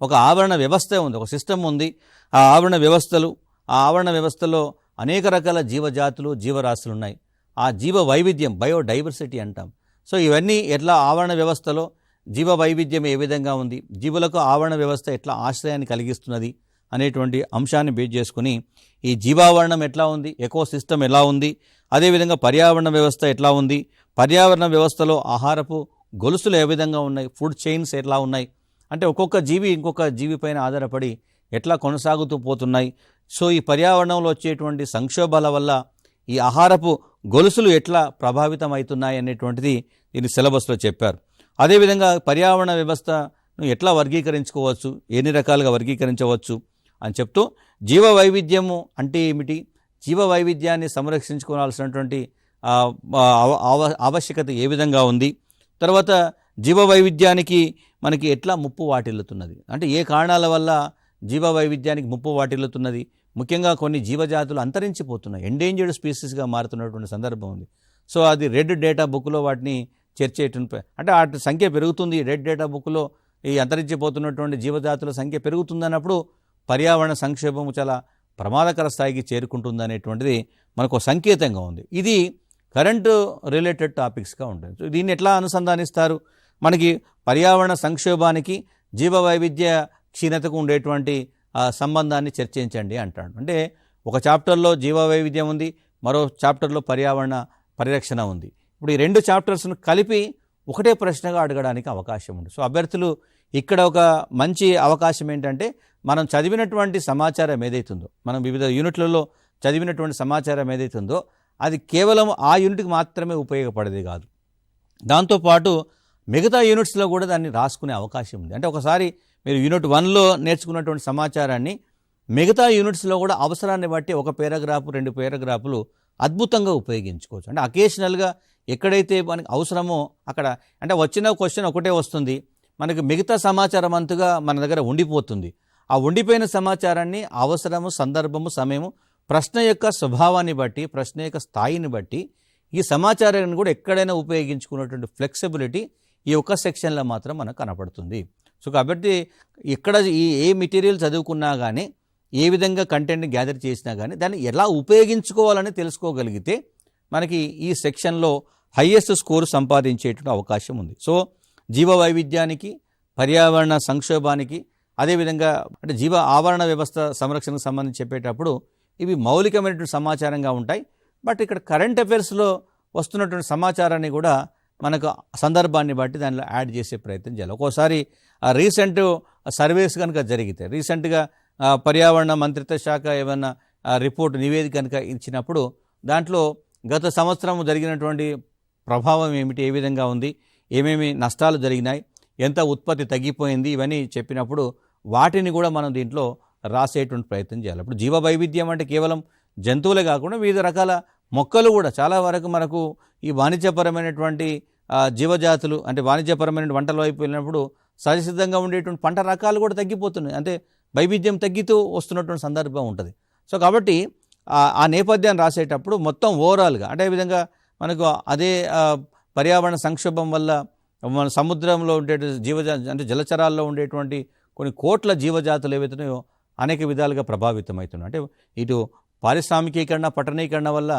ఒక ఆవరణ వ్యవస్థ ఉంది, ఒక సిస్టమ్ ఉంది. ఆ ఆవరణ వ్యవస్థలు, ఆ ఆవరణ వ్యవస్థలో అనేక రకాల జీవజాతులు, జీవరాశులు ఉన్నాయి. ఆ జీవ వైవిధ్యం, బయోడైవర్సిటీ అంటాం. సో ఇవన్నీ ఎట్లా ఆవరణ వ్యవస్థలో జీవ వైవిధ్యం ఏ విధంగా ఉంది, జీవులకు ఆవరణ వ్యవస్థ ఎట్లా ఆశ్రయాన్ని కలిగిస్తున్నది అనేటువంటి అంశాన్ని బేస్ చేసుకుని ఈ జీవావరణం ఎట్లా ఉంది, ఎకోసిస్టమ్ ఎలా ఉంది, అదేవిధంగా పర్యావరణ వ్యవస్థ ఎట్లా ఉంది, పర్యావరణ వ్యవస్థలో ఆహారపు గొలుసులు ఏ విధంగా ఉన్నాయి, ఫుడ్ చైన్స్ ఎట్లా ఉన్నాయి, అంటే ఒక్కొక్క జీవి ఇంకొక జీవి పైన ఆధారపడి ఎట్లా కొనసాగుతూ పోతున్నాయి. సో ఈ పర్యావరణంలో వచ్చేటువంటి సంక్షోభాల వల్ల ఈ ఆహారపు గొలుసులు ఎట్లా ప్రభావితం అవుతున్నాయి అనేటువంటిది దీని సిలబస్లో చెప్పారు. అదేవిధంగా పర్యావరణ వ్యవస్థను ఎట్లా వర్గీకరించుకోవచ్చు, ఎన్ని రకాలుగా వర్గీకరించవచ్చు అని చెప్తూ జీవ వైవిధ్యము అంటే ఏమిటి, జీవ వైవిధ్యాన్ని సంరక్షించుకోవాల్సినటువంటి ఆవశ్యకత ఏ విధంగా ఉంది, తర్వాత జీవ వైవిధ్యానికి మనకి ఎట్లా ముప్పు వాటిల్లుతున్నది, అంటే ఏ కారణాల వల్ల జీవ వైవిధ్యానికి ముప్పు వాటిల్లుతున్నది, ముఖ్యంగా కొన్ని జీవజాతులు అంతరించిపోతున్నాయి, ఎండేంజర్డ్ స్పీసీస్గా మారుతున్నటువంటి సందర్భం ఉంది. సో అది రెడ్ డేటా బుక్లో వాటిని చేర్చేటువంటి, అంటే వాటి సంఖ్య పెరుగుతుంది. రెడ్ డేటా బుక్లో ఈ అంతరించిపోతున్నటువంటి జీవజాతుల సంఖ్య పెరుగుతుందన్నప్పుడు పర్యావరణ సంక్షోభం చాలా ప్రమాదకర స్థాయికి చేరుకుంటుందనేటువంటిది మనకు సంకేతంగా ఉంది. ఇది కరెంటు రిలేటెడ్ టాపిక్స్గా ఉంటుంది. సో దీన్ని ఎట్లా అనుసంధానిస్తారు, మనకి పర్యావరణ సంక్షోభానికి జీవ వైవిధ్య క్షీణతకు ఉండేటువంటి సంబంధాన్ని చర్చించండి అంటాడు. అంటే ఒక చాప్టర్లో జీవ వైవిధ్యం ఉంది, మరో చాప్టర్లో పర్యావరణ పరిరక్షణ ఉంది. ఇప్పుడు ఈ రెండు చాప్టర్స్ను కలిపి ఒకటే ప్రశ్నగా అడగడానికి అవకాశం ఉంది. సో అభ్యర్థులు ఇక్కడ ఒక మంచి అవకాశం ఏంటంటే, మనం చదివినటువంటి సమాచారం ఏదైతుందో, మనం వివిధ యూనిట్లలో చదివినటువంటి సమాచారం ఏదైతుందో అది కేవలం ఆ యూనిట్కి మాత్రమే ఉపయోగపడేది కాదు, దాంతోపాటు మిగతా యూనిట్స్లో కూడా దాన్ని రాసుకునే అవకాశం ఉంది. అంటే ఒకసారి మీరు యూనిట్ 1లో నేర్చుకున్నటువంటి సమాచారాన్ని మిగతా యూనిట్స్లో కూడా అవసరాన్ని బట్టి ఒక పారాగ్రాఫ్ 2 పారాగ్రాఫ్లు అద్భుతంగా ఉపయోగించుకోవచ్చు. అంటే అకేషనల్గా ఎక్కడైతే మనకి అవసరమో అక్కడ, అంటే వచ్చిన క్వశ్చన్ ఒకటే వస్తుంది, మనకి మిగతా సమాచారం అంతగా మన దగ్గర ఉండిపోతుంది. ఆ ఉండిపోయిన సమాచారాన్ని అవసరము, సందర్భము, సమయము, ప్రశ్న యొక్క స్వభావాన్ని బట్టి, ప్రశ్న యొక్క స్థాయిని బట్టి ఈ సమాచారాన్ని కూడా ఎక్కడైనా ఉపయోగించుకున్నటువంటి ఫ్లెక్సిబిలిటీ ఈ ఒక్క సెక్షన్లో మాత్రం మనకు కనపడుతుంది. సో కాబట్టి ఇక్కడ ఏ మెటీరియల్ చదువుకున్నా కానీ, ఏ విధంగా కంటెంట్ని గ్యాదర్ చేసినా కానీ దాన్ని ఎలా ఉపయోగించుకోవాలని తెలుసుకోగలిగితే మనకి ఈ సెక్షన్లో హైయెస్ట్ స్కోరు సంపాదించేటువంటి అవకాశం ఉంది. సో జీవ వైవిధ్యానికి, పర్యావరణ సంక్షోభానికి, అదేవిధంగా అంటే జీవ ఆవరణ వ్యవస్థ సంరక్షణకు సంబంధించి చెప్పేటప్పుడు ఇవి మౌలికమైనటువంటి సమాచారంగా ఉంటాయి. బట్ ఇక్కడ కరెంట్ అఫైర్స్లో వస్తున్నటువంటి సమాచారాన్ని కూడా మనకు సందర్భాన్ని బట్టి దానిలో యాడ్ చేసే ప్రయత్నం చేయాలి. ఒక్కోసారి రీసెంట్ సర్వేస్ కనుక జరిగితే, రీసెంట్గా పర్యావరణ మంత్రిత్వ శాఖ ఏమైనా రిపోర్ట్ నివేదిక కనుక ఇచ్చినప్పుడు దాంట్లో గత సంవత్సరం జరిగినటువంటి ప్రభావం ఏమిటి, ఏ విధంగా ఉంది, ఏమేమి నష్టాలు జరిగినాయి, ఎంత ఉత్పత్తి తగ్గిపోయింది, ఇవన్నీ చెప్పినప్పుడు వాటిని కూడా మనం దీంట్లో రాసేటువంటి ప్రయత్నం చేయాలి. ఇప్పుడు జీవ వైవిధ్యం అంటే కేవలం జంతువులే కాకుండా వివిధ రకాల మొక్కలు కూడా చాలా వరకు మనకు ఈ వాణిజ్యపరమైనటువంటి జీవజాతులు, అంటే వాణిజ్యపరమైన వంటల వైపు వెళ్ళినప్పుడు సహజసిద్ధంగా ఉండేటువంటి పంట రకాలు కూడా తగ్గిపోతున్నాయి, అంటే వైవిధ్యం తగ్గుతూ వస్తున్నటువంటి సందర్భం ఉంటుంది. సో కాబట్టి ఆ నేపథ్యాన్ని రాసేటప్పుడు మొత్తం ఓవరాల్గా, అంటే ఈ విధంగా మనకు అదే పర్యావరణ సంక్షోభం వల్ల మన సముద్రంలో ఉండే అంటే జలచరాల్లో ఉండేటువంటి కొన్ని కోట్ల జీవజాతులు ఏవైతున్నాయో అనేక విధాలుగా ప్రభావితం అవుతున్నాయి. అంటే ఇటు పారిశ్రామికీకరణ, పట్టణీకరణ వల్ల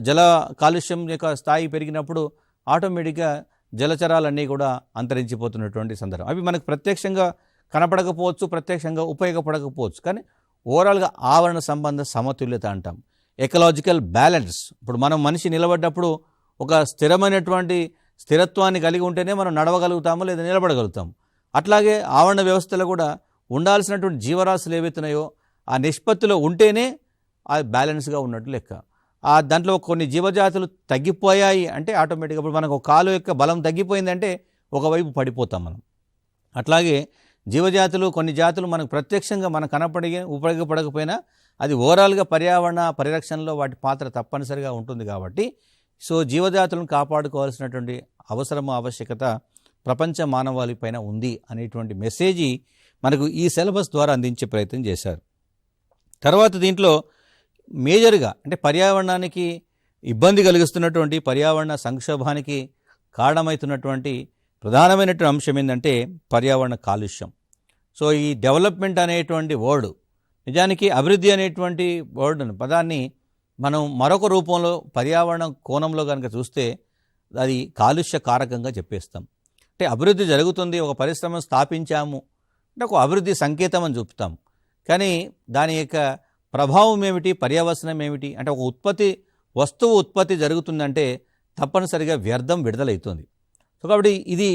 జల కాలుష్యం యొక్క స్థాయి పెరిగినప్పుడు ఆటోమేటిక్గా జలచరాలన్నీ కూడా అంతరించిపోతున్నటువంటి సందర్భం. అవి మనకు ప్రత్యక్షంగా కనపడకపోవచ్చు, ప్రత్యక్షంగా ఉపయోగపడకపోవచ్చు, కానీ ఓవరాల్గా ఆవరణ సంబంధ సమతుల్యత అంటాం, ఎకలాజికల్ బ్యాలెన్స్. ఇప్పుడు మనం మనిషి నిలబడ్డప్పుడు ఒక స్థిరమైనటువంటి స్థిరత్వాన్ని కలిగి ఉంటేనే మనం నడవగలుగుతాము లేదా నిలబడగలుగుతాము. అట్లాగే ఆవరణ వ్యవస్థలో కూడా ఉండాల్సినటువంటి జీవరాశులు ఏవైతున్నాయో ఆ నిష్పత్తిలో ఉంటేనే అది బ్యాలెన్స్గా ఉన్నట్టు లెక్క. దాంట్లో కొన్ని జీవజాతులు తగ్గిపోయాయి అంటే ఆటోమేటిక్గా ఇప్పుడు మనకు కాలు యొక్క బలం తగ్గిపోయిందంటే ఒకవైపు పడిపోతాం మనం. అట్లాగే జీవజాతులు, కొన్ని జాతులు మనకు ప్రత్యక్షంగా మనకు కనపడి ఉపయోగపడకపోయినా అది ఓవరాల్గా పర్యావరణ పరిరక్షణలో వాటి పాత్ర తప్పనిసరిగా ఉంటుంది. కాబట్టి సో జీవజాతులను కాపాడుకోవాల్సినటువంటి అవసరము, ఆవశ్యకత ప్రపంచ మానవాళి పైన ఉంది అనేటువంటి మెసేజీ మనకు ఈ సిలబస్ ద్వారా అందించే ప్రయత్నం చేశారు. తర్వాత దీంట్లో మేజర్గా అంటే పర్యావరణానికి ఇబ్బంది కలిగిస్తున్నటువంటి, పర్యావరణ సంక్షోభానికి కారణమవుతున్నటువంటి ప్రధానమైనటువంటి అంశం ఏంటంటే పర్యావరణ కాలుష్యం. సో ఈ డెవలప్మెంట్ అనేటువంటి వర్డ్, నిజానికి అభివృద్ధి అనేటువంటి వర్డ్ పదాన్ని మనం మరొక రూపంలో పర్యావరణ కోణంలో కనుక చూస్తే అది కాలుష్య కారకంగా చెప్పేస్తాం. అంటే అభివృద్ధి జరుగుతుంది, ఒక పరిశ్రమను స్థాపించాము అంటే ఒక అభివృద్ధి సంకేతం అని చూపుతాం. కానీ దాని యొక్క ప్రభావం ఏమిటి, పర్యవసనం ఏమిటి అంటే ఒక వస్తువు ఉత్పత్తి జరుగుతుందంటే తప్పనిసరిగా వ్యర్థం విడుదలవుతుంది. సో కాబట్టి ఇది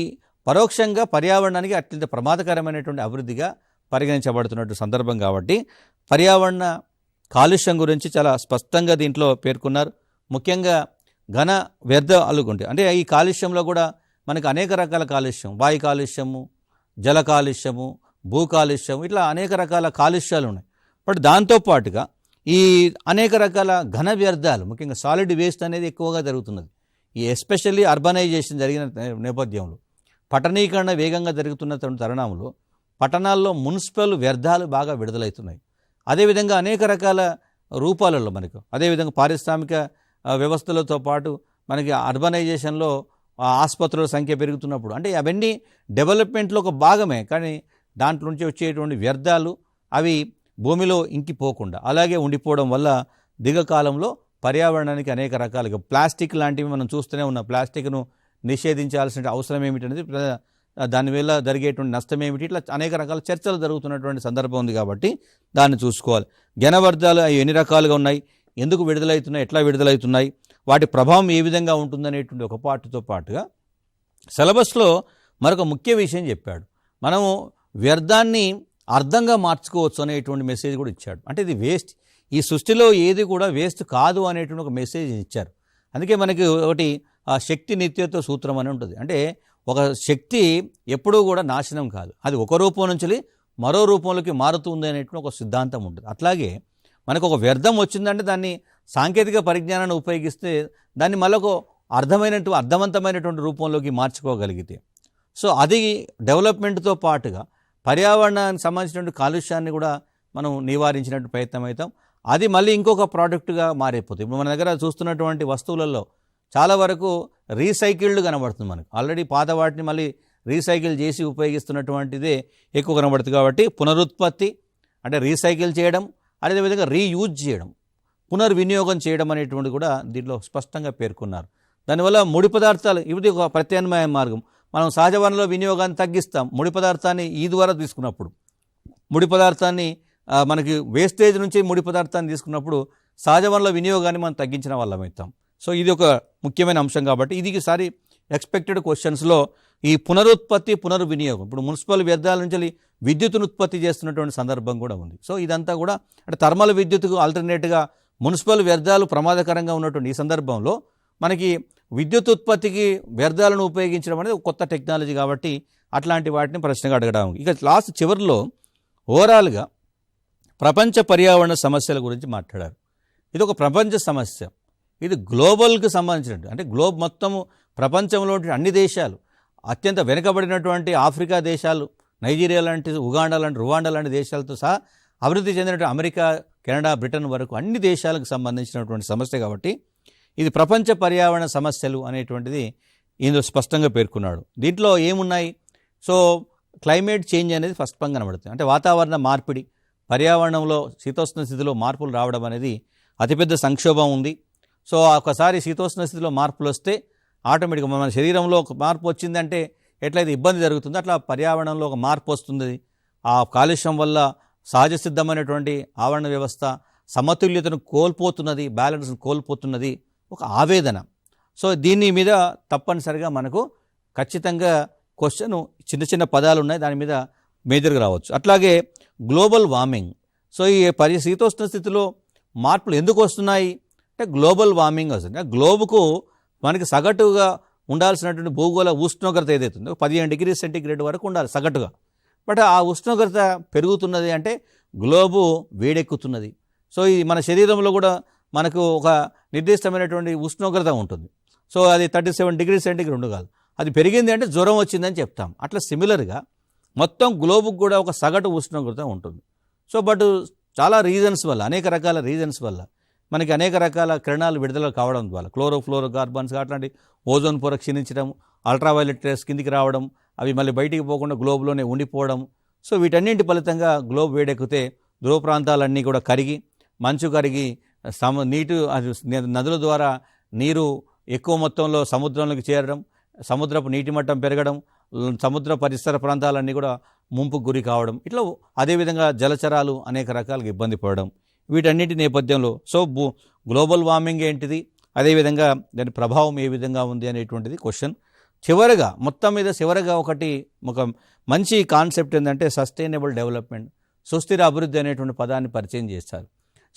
పరోక్షంగా పర్యావరణానికి అత్యంత ప్రమాదకరమైనటువంటి అభివృద్ధిగా పరిగణించబడుతున్నటువంటి సందర్భం. కాబట్టి పర్యావరణ కాలుష్యం గురించి చాలా స్పష్టంగా దీంట్లో పేర్కొన్నారు. ముఖ్యంగా ఘన వ్యర్థాలు ఉంటాయి. అంటే ఈ కాలుష్యంలో కూడా మనకు అనేక రకాల కాలుష్యం, వాయు కాలుష్యము, జల కాలుష్యము, భూ కాలుష్యం, ఇట్లా అనేక రకాల కాలుష్యాలు ఉన్నాయి. బట్ దాంతోపాటుగా ఈ అనేక రకాల ఘన వ్యర్థాలు, ముఖ్యంగా సాలిడ్ వేస్ట్ అనేది ఎక్కువగా జరుగుతున్నది. ఈ ఎస్పెషల్లీ అర్బనైజేషన్ జరిగిన నేపథ్యంలో, పట్టణీకరణ వేగంగా జరుగుతున్న తరుణంలో పట్టణాల్లో మున్సిపల్ వ్యర్థాలు బాగా విడుదలవుతున్నాయి. అదేవిధంగా అనేక రకాల రూపాలలో మనకు, అదేవిధంగా పారిశ్రామిక వ్యవస్థలతో పాటు మనకి అర్బనైజేషన్లో ఆసుపత్రుల సంఖ్య పెరుగుతున్నప్పుడు, అంటే అవన్నీ డెవలప్మెంట్లో ఒక భాగమే. కానీ దాంట్లో నుంచి వచ్చేటువంటి వ్యర్థాలు అవి భూమిలో ఇంకిపోకుండా అలాగే ఉండిపోవడం వల్ల దీర్ఘకాలంలో పర్యావరణానికి అనేక రకాలుగా ప్లాస్టిక్ లాంటివి మనం చూస్తూనే ఉన్నాం. ప్లాస్టిక్ను నిషేధించాల్సిన అవసరం ఏమిటనేది, దానివల్ల జరిగేటువంటి నష్టం ఏమిటి, ఇట్లా అనేక రకాల చర్చలు జరుగుతున్నటువంటి సందర్భం ఉంది. కాబట్టి దాన్ని చూసుకోవాలి. ఘనవ్యర్థాలు అవి ఎన్ని రకాలుగా ఉన్నాయి, ఎందుకు విడుదలవుతున్నాయి, ఎట్లా విడుదలవుతున్నాయి, వాటి ప్రభావం ఏ విధంగా ఉంటుందనేటువంటి ఒక పార్ట్తో పాటుగా సిలబస్లో మరొక ముఖ్య విషయం చెప్పాడు. మనము వ్యర్థాన్ని అర్థంగా మార్చుకోవచ్చు అనేటువంటి మెసేజ్ కూడా ఇచ్చాడు. అంటే ఇది వేస్ట్, ఈ సృష్టిలో ఏది కూడా వేస్ట్ కాదు అనేటువంటి ఒక మెసేజ్ ఇచ్చారు. అందుకే మనకి ఒకటి ఆ శక్తి నిత్యత్వ సూత్రం అని ఉంటుంది. అంటే ఒక శక్తి ఎప్పుడూ కూడా నాశనం కాదు, అది ఒక రూపం నుంచి మరో రూపంలోకి మారుతుంది అనేటువంటి ఒక సిద్ధాంతం ఉంటుంది. అట్లాగే మనకు ఒక వ్యర్థం వచ్చిందంటే దాన్ని సాంకేతిక పరిజ్ఞానాన్ని ఉపయోగిస్తే దాన్ని మళ్ళొక అర్థవంతమైనటువంటి రూపంలోకి మార్చుకోగలిగితే, సో అది డెవలప్మెంట్తో పాటుగా పర్యావరణానికి సంబంధించినటువంటి కాలుష్యాన్ని కూడా మనం నివారించినట్టు ప్రయత్నం అవుతాం. అది మళ్ళీ ఇంకొక ప్రోడక్ట్గా మారిపోతుంది. ఇప్పుడు మన దగ్గర చూస్తున్నటువంటి వస్తువులలో చాలా వరకు రీసైకిల్డ్ కనబడుతుంది. మనకు ఆల్రెడీ పాత వాటిని మళ్ళీ రీసైకిల్ చేసి ఉపయోగిస్తున్నటువంటిదే ఎక్కువ కనబడుతుంది. కాబట్టి పునరుత్పత్తి అంటే రీసైకిల్ చేయడం, అదేవిధంగా రీయూజ్ చేయడం, పునర్వినియోగం చేయడం అనేటువంటి కూడా దీంట్లో స్పష్టంగా పేర్కొన్నారు. దానివల్ల ముడి పదార్థాలు ఇది ఒక ప్రత్యామ్నాయ మార్గం. మనం సహజ వనరుల వినియోగాన్ని తగ్గిస్తాం. ముడి పదార్థాన్ని ఈ ద్వారా తీసుకున్నప్పుడు, ముడి పదార్థాన్ని మనకి వేస్టేజ్ నుంచి ముడి పదార్థాన్ని తీసుకున్నప్పుడు సహజ వనరుల వినియోగాన్ని మనం తగ్గించిన వాళ్ళం అవుతాం. సో ఇది ఒక ముఖ్యమైన అంశం. కాబట్టి ఇది ఈసారి ఎక్స్పెక్టెడ్ క్వశ్చన్స్లో ఈ పునరుత్పత్తి, పునర్వినియోగం, ఇప్పుడు మున్సిపల్ వ్యర్థాల నుంచి విద్యుత్తును ఉత్పత్తి చేస్తున్నటువంటి సందర్భం కూడా ఉంది. సో ఇదంతా కూడా అంటే థర్మల్ విద్యుత్తుకు ఆల్టర్నేట్గా మున్సిపల్ వ్యర్థాలు ప్రమాదకరంగా ఉన్నటువంటి ఈ సందర్భంలో మనకి విద్యుత్ ఉత్పత్తికి వ్యర్థాలను ఉపయోగించడం అనేది ఒక కొత్త టెక్నాలజీ. కాబట్టి అట్లాంటి వాటిని ప్రశ్నగా అడగడం. ఇక లాస్ట్ చివరిలో ఓవరాల్గా ప్రపంచ పర్యావరణ సమస్యల గురించి మాట్లాడారు. ఇది ఒక ప్రపంచ సమస్య, ఇది గ్లోబల్కి సంబంధించినట్టు, అంటే గ్లోబ్ మొత్తము ప్రపంచంలో అన్ని దేశాలు, అత్యంత వెనుకబడినటువంటి ఆఫ్రికా దేశాలు, నైజీరియా లాంటి, ఉగాండా లాంటి, రువాండా లాంటి దేశాలతో సహా అభివృద్ధి చెందినటువంటి అమెరికా, కెనడా, బ్రిటన్ వరకు అన్ని దేశాలకు సంబంధించినటువంటి సమస్య. కాబట్టి ఇది ప్రపంచ పర్యావరణ సమస్యలు అనేటువంటిది ఇందులో స్పష్టంగా పేర్కొన్నాడు. దీంట్లో ఏమున్నాయి? సో క్లైమేట్ చేంజ్ అనేది స్పష్టంగా కనబడుతుంది. అంటే వాతావరణ మార్పిడి, పర్యావరణంలో శీతోష్ణ స్థితిలో మార్పులు రావడం అనేది అతిపెద్ద సంక్షోభం ఉంది. సో ఒకసారి శీతోష్ణ స్థితిలో మార్పులు వస్తే ఆటోమేటిక్గా మన శరీరంలో ఒక మార్పు వచ్చిందంటే ఎట్లయితే ఇబ్బంది జరుగుతుందో అట్లా పర్యావరణంలో ఒక మార్పు వస్తుంది. ఆ కాలుష్యం వల్ల సహజ సిద్ధమైనటువంటి ఆవరణ వ్యవస్థ సమతుల్యతను కోల్పోతున్నది, బ్యాలెన్స్ను కోల్పోతున్నది, ఒక ఆవేదన. సో దీని మీద తప్పనిసరిగా మనకు ఖచ్చితంగా క్వశ్చన్, చిన్న చిన్న పదాలు ఉన్నాయి, దాని మీద మేజర్గా రావచ్చు. అట్లాగే గ్లోబల్ వార్మింగ్. సో ఈ శీతోష్ణ స్థితిలో మార్పులు ఎందుకు వస్తున్నాయి అంటే గ్లోబల్ వార్మింగ్ వస్తుంది. గ్లోబుకు మనకి సగటుగా ఉండాల్సినటువంటి భూగోళ ఉష్ణోగ్రత ఏదైతుందో 15 డిగ్రీ సెంటీగ్రేడ్ వరకు ఉండాలి సగటుగా. బట్ ఆ ఉష్ణోగ్రత పెరుగుతున్నది అంటే గ్లోబు వేడెక్కుతున్నది. సో ఈ మన శరీరంలో కూడా మనకు ఒక నిర్దిష్టమైనటువంటి ఉష్ణోగ్రత ఉంటుంది. సో అది 37 డిగ్రీ సెంటీగ్రేడ్ కాదు, అది పెరిగింది అంటే జ్వరం వచ్చిందని చెప్తాం. అట్లా సిమిలర్గా మొత్తం గ్లోబుకు కూడా ఒక సగటు ఉష్ణోగ్రత ఉంటుంది. సో బట్ చాలా రీజన్స్ వల్ల, అనేక రకాల రీజన్స్ వల్ల మనకి అనేక రకాల కిరణాలు విడుదల కావడం వల్ల, క్లోరోఫ్లోరో కార్బన్స్ అట్లాంటి ఓజోన్ పొర క్షీణించడం, అల్ట్రావైలెట్ రేస్ కిందికి రావడం, అవి మళ్ళీ బయటికి పోకుండా గ్లోబ్లోనే ఉండిపోవడం. సో వీటన్నింటి ఫలితంగా గ్లోబ్ వేడెక్కితే ధ్రువ ప్రాంతాలన్నీ కూడా కరిగి, మంచు కరిగి, నదుల ద్వారా నీరు ఎక్కువ మొత్తంలో సముద్రంలోకి చేరడం, సముద్రపు నీటి మట్టం పెరగడం, సముద్ర పరిసర ప్రాంతాలన్నీ కూడా ముంపుకు గురి కావడం, ఇట్లా అదేవిధంగా జలచరాలు అనేక రకాలుగా ఇబ్బంది పడడం. వీటన్నిటి నేపథ్యంలో సో గ్లోబల్ వార్మింగ్ ఏంటిది, అదేవిధంగా దాని ప్రభావం ఏ విధంగా ఉంది అనేటువంటిది క్వశ్చన్. మొత్తం మీద చివరగా ఒక మంచి కాన్సెప్ట్ ఏంటంటే సస్టైనబుల్ డెవలప్మెంట్, సుస్థిర అభివృద్ధి అనేటువంటి పదాన్ని పరిచయం చేస్తారు.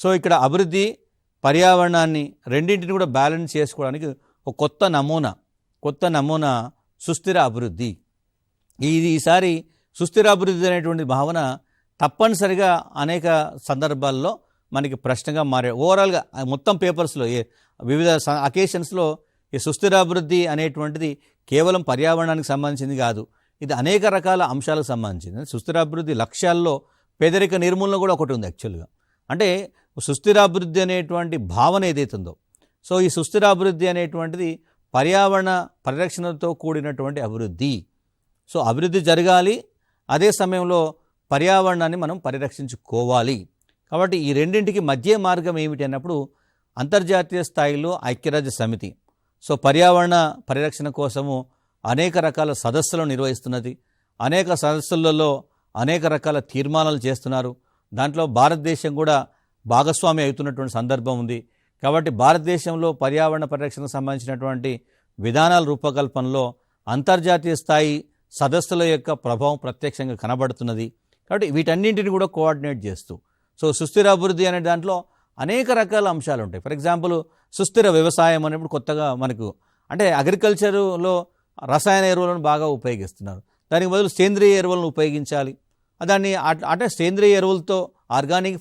సో ఇక్కడ అభివృద్ధి, పర్యావరణాన్ని రెండింటిని కూడా బ్యాలెన్స్ చేసుకోవడానికి ఒక కొత్త నమూనా సుస్థిర అభివృద్ధి. ఈసారి సుస్థిర అభివృద్ధి అనేటువంటి భావన తప్పనిసరిగా అనేక సందర్భాల్లో మనకి ప్రశ్నగా మారే. ఓవరాల్గా మొత్తం పేపర్స్లో వివిధ అకేషన్స్లో ఈ సుస్థిర అభివృద్ధి అనేటువంటిది కేవలం పర్యావరణానికి సంబంధించింది కాదు, ఇది అనేక రకాల అంశాలకు సంబంధించింది. సుస్థిర అభివృద్ధి లక్ష్యాల్లో పేదరిక నిర్మూలన కూడా ఒకటి ఉంది యాక్చువల్గా. అంటే సుస్థిర అభివృద్ధి అనేటువంటి భావన ఏదైతుందో, సో ఈ సుస్థిర అభివృద్ధి అనేటువంటిది పర్యావరణ పరిరక్షణతో కూడినటువంటి అభివృద్ధి. సో అభివృద్ధి జరగాలి, అదే సమయంలో పర్యావరణాన్ని మనం పరిరక్షించుకోవాలి. కాబట్టి ఈ రెండింటికి మధ్య మార్గం ఏమిటి అన్నప్పుడు అంతర్జాతీయ స్థాయిలో ఐక్యరాజ్య సమితి సో పర్యావరణ పరిరక్షణ కోసము అనేక రకాల సదస్సులను నిర్వహిస్తున్నది. అనేక సదస్సులలో అనేక రకాల తీర్మానాలు చేస్తున్నారు. దాంట్లో భారతదేశం కూడా భాగస్వామి అవుతున్నటువంటి సందర్భం ఉంది. కాబట్టి భారతదేశంలో పర్యావరణ పరిరక్షణకు సంబంధించినటువంటి విధానాల రూపకల్పనలో అంతర్జాతీయ స్థాయి సదస్సుల యొక్క ప్రభావం ప్రత్యక్షంగా కనబడుతున్నది. కాబట్టి వీటన్నింటిని కూడా కోఆర్డినేట్ చేస్తూ సో సుస్థిర అభివృద్ధి అనే దాంట్లో అనేక రకాల అంశాలు ఉంటాయి. ఫర్ ఎగ్జాంపుల్ సుస్థిర వ్యవసాయం అనేప్పుడు కొత్తగా మనకు అంటే అగ్రికల్చర్లో రసాయన ఎరువులను బాగా ఉపయోగిస్తున్నారు. దానికి బదులు సేంద్రియ ఎరువులను ఉపయోగించాలి. దాన్ని అంటే సేంద్రియ ఎరువులతో ఆర్గానిక్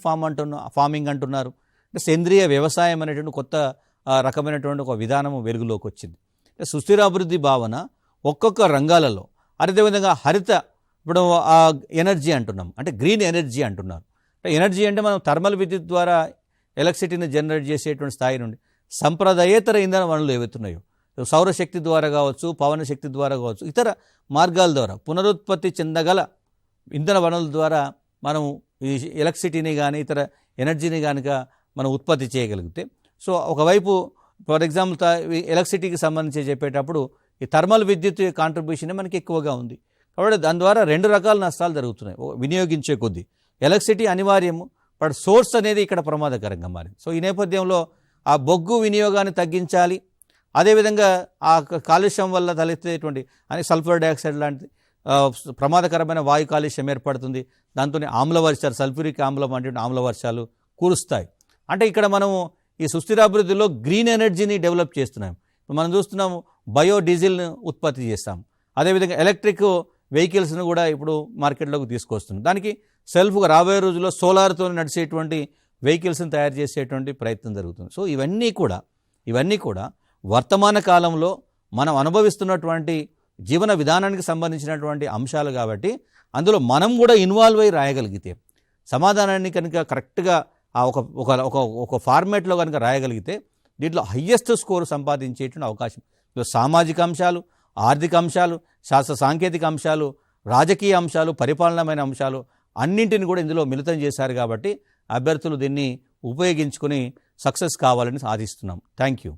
ఫార్మింగ్ అంటున్నారు. అంటే సేంద్రియ వ్యవసాయం అనేటువంటి కొత్త రకమైనటువంటి ఒక విధానం వెలుగులోకి వచ్చింది. సుస్థిర అభివృద్ధి భావన ఒక్కొక్క రంగాలలో అదేవిధంగా హరిత ఇప్పుడు ఎనర్జీ అంటున్నాం, అంటే గ్రీన్ ఎనర్జీ అంటున్నారు. అంటే ఎనర్జీ అంటే మనం థర్మల్ విద్యుత్ ద్వారా ఎలక్ట్రిసిటీని జనరేట్ చేసేటువంటి స్థాయి నుండి సంప్రదాయేతర ఇంధన వనరులు ఏవైతున్నాయో సౌరశక్తి ద్వారా కావచ్చు, పవన శక్తి ద్వారా కావచ్చు, ఇతర మార్గాల ద్వారా పునరుత్పత్తి చెందగల ఇంధన వనరుల ద్వారా మనం ఈ ఎలక్ట్రిసిటీని కానీ ఇతర ఎనర్జీని కనుక మనం ఉత్పత్తి చేయగలిగితే సో ఒకవైపు ఫర్ ఎగ్జాంపుల్ ఎలక్ట్రిసిటీకి సంబంధించి చెప్పేటప్పుడు ఈ థర్మల్ విద్యుత్ కాంట్రిబ్యూషన్ మనకి ఎక్కువగా ఉంది. కాబట్టి దాని ద్వారా రెండు రకాల నష్టాలు జరుగుతున్నాయి వినియోగించే కొద్దీ. ఎలక్ట్రిసిటీ అనివార్యము, బట్ సోర్స్ అనేది ఇక్కడ ప్రమాదకరంగా మారింది. సో ఈ నేపథ్యంలో ఆ బొగ్గు వినియోగాన్ని తగ్గించాలి. అదేవిధంగా ఆ కాలుష్యం వల్ల తలెత్తేటువంటి అని సల్ఫర్ డైఆక్సైడ్ లాంటి ప్రమాదకరమైన వాయు కాలుష్యం ఏర్పడుతుంది. దాంతో ఆమ్లవర్షాలు, సల్ఫ్యూరిక్ ఆమ్లం అంటే ఆమ్లవర్షాలు కురుస్తాయి. అంటే ఇక్కడ మనము ఈ సుస్థిరాభివృద్ధిలో గ్రీన్ ఎనర్జీని డెవలప్ చేస్తున్నాం. మనం చూస్తున్నాము బయోడీజిల్ని ఉత్పత్తి చేస్తాం. అదేవిధంగా ఎలక్ట్రిక్ వెహికల్స్ను కూడా ఇప్పుడు మార్కెట్లోకి తీసుకొస్తున్నాం. దానికి సెల్ఫ్గా రాబోయే రోజుల్లో సోలార్తో నడిచేటువంటి వెహికల్స్ని తయారు చేసేటువంటి ప్రయత్నం జరుగుతుంది. సో ఇవన్నీ కూడా వర్తమాన కాలంలో మనం అనుభవిస్తున్నటువంటి జీవన విధానానికి సంబంధించినటువంటి అంశాలు. కాబట్టి అందులో మనం కూడా ఇన్వాల్వ్ అయ్యి రాయగలిగితే సమాధానాన్ని కనుక కరెక్ట్గా ఒక ఫార్మేట్లో కనుక రాయగలిగితే దీంట్లో హయ్యెస్ట్ స్కోర్ సంపాదించేటువంటి అవకాశం. సామాజిక అంశాలు, ఆర్థిక అంశాలు, శాస్త్ర సాంకేతిక అంశాలు, రాజకీయ అంశాలు, పరిపాలనమైన అంశాలు అన్నింటిని కూడా ఇందులో మిళితం చేశారు. కాబట్టి అభ్యర్థులు దీన్ని ఉపయోగించుకొని సక్సెస్ కావాలని ఆశిస్తున్నాం. Thank you.